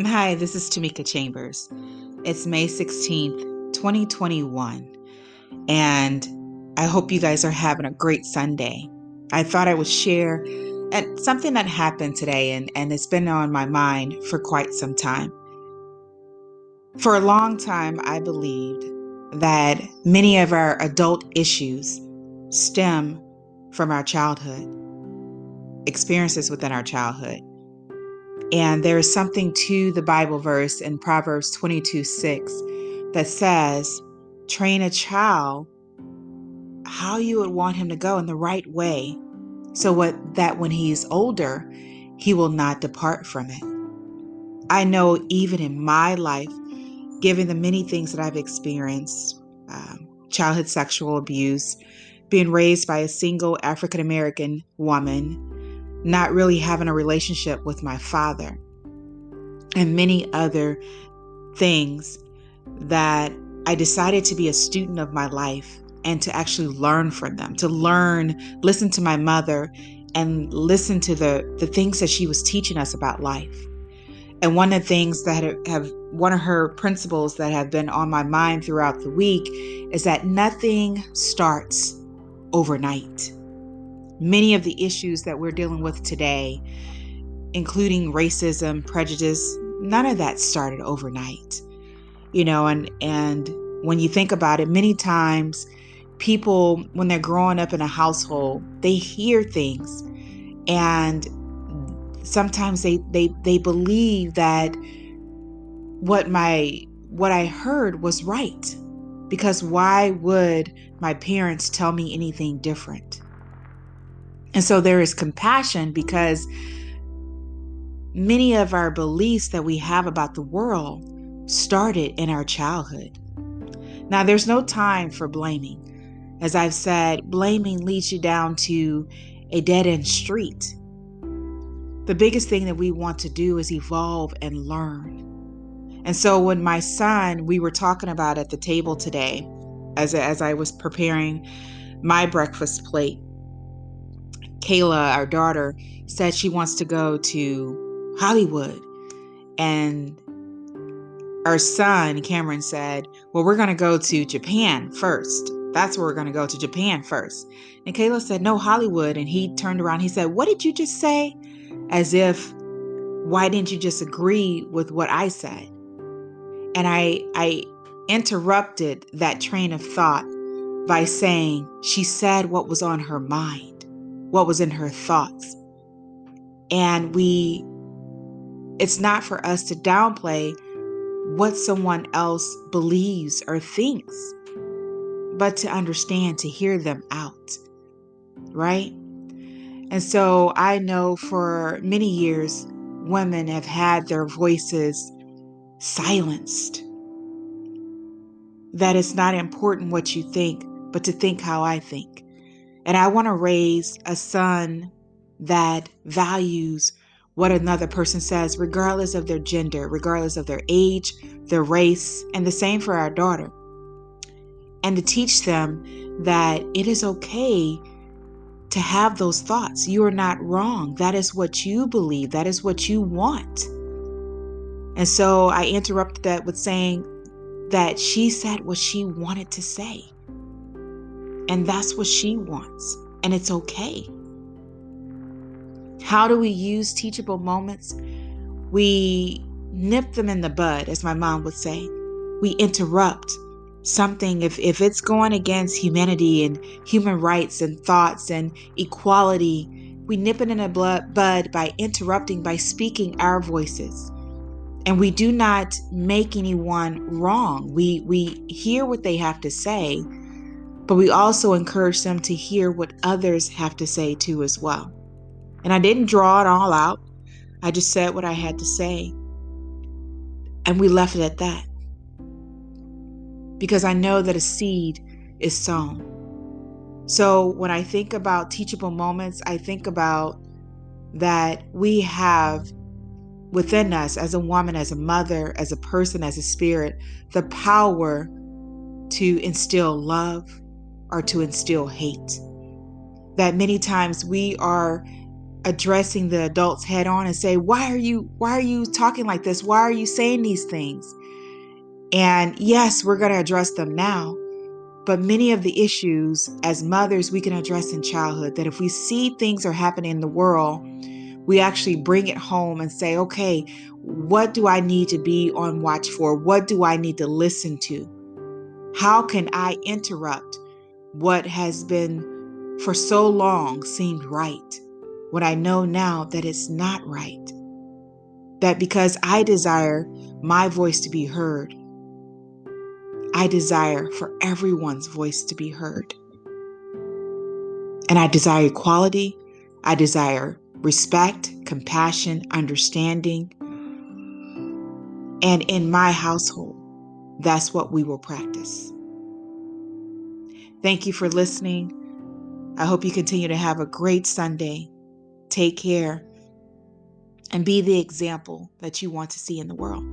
Hi, this is Tamika Chambers. It's May 16th, 2021, and I hope you guys are having a great Sunday. I thought I would share something that happened today, and it's been on my mind for quite some time. For a long time, I believed that many of our adult issues stem from our childhood, experiences within our childhood. And there is something to the Bible verse in Proverbs 22:6 that says, train a child how you would want him to go in the right way, so that when he's older, he will not depart from it. I know even in my life, given the many things that I've experienced, childhood sexual abuse, being raised by a single African American woman, not really having a relationship with my father, and many other things, that I decided to be a student of my life and to actually learn from them, to listen to my mother and listen to the things that she was teaching us about life. And one of the things that one of her principles that have been on my mind throughout the week is that nothing starts overnight. Many of the issues that we're dealing with today, including racism, prejudice, none of that started overnight. And when you think about it, many times people, when they're growing up in a household, they hear things, and sometimes they believe that what I heard was right, because why would my parents tell me anything different? And so there is compassion, because many of our beliefs that we have about the world started in our childhood. Now, there's no time for blaming. As I've said, blaming leads you down to a dead-end street. The biggest thing that we want to do is evolve and learn. And so when my son, we were talking about at the table today, as I was preparing my breakfast plate, Kayla, our daughter, said she wants to go to Hollywood. And our son, Cameron, said, well, we're going to go to Japan first. That's where we're going to go, to Japan first. And Kayla said, no, Hollywood. And he turned around. He said, what did you just say? As if, why didn't you just agree with what I said? And I interrupted that train of thought by saying, she said what was on her mind, what was in her thoughts. And it's not for us to downplay what someone else believes or thinks, but to understand, to hear them out, right? And so I know for many years, women have had their voices silenced. That it's not important what you think, but to think how I think. And I want to raise a son that values what another person says, regardless of their gender, regardless of their age, their race, and the same for our daughter. And to teach them that it is okay to have those thoughts. You are not wrong. That is what you believe. That is what you want. And so I interrupted that with saying that she said what she wanted to say. And that's what she wants. And it's okay. How do we use teachable moments? We nip them in the bud, as my mom would say. We interrupt something. If it's going against humanity and human rights and thoughts and equality, we nip it in the bud by interrupting, by speaking our voices. And we do not make anyone wrong. We hear what they have to say, but we also encourage them to hear what others have to say too as well. And I didn't draw it all out. I just said what I had to say. And we left it at that. Because I know that a seed is sown. So when I think about teachable moments, I think about that we have within us, as a woman, as a mother, as a person, as a spirit, the power to instill love or to instill hate. That many times we are addressing the adults head on and say, why are you talking like this? Why are you saying these things? And yes, we're going to address them now, but many of the issues as mothers we can address in childhood, that if we see things are happening in the world, we actually bring it home and say, okay, what do I need to be on watch for? What do I need to listen to? How can I interrupt what has been for so long seemed right when I know now that it's not right? That because I desire my voice to be heard, I desire for everyone's voice to be heard. And I desire equality. I desire respect, compassion, understanding. And in my household, that's what we will practice. Thank you for listening. I hope you continue to have a great Sunday. Take care and be the example that you want to see in the world.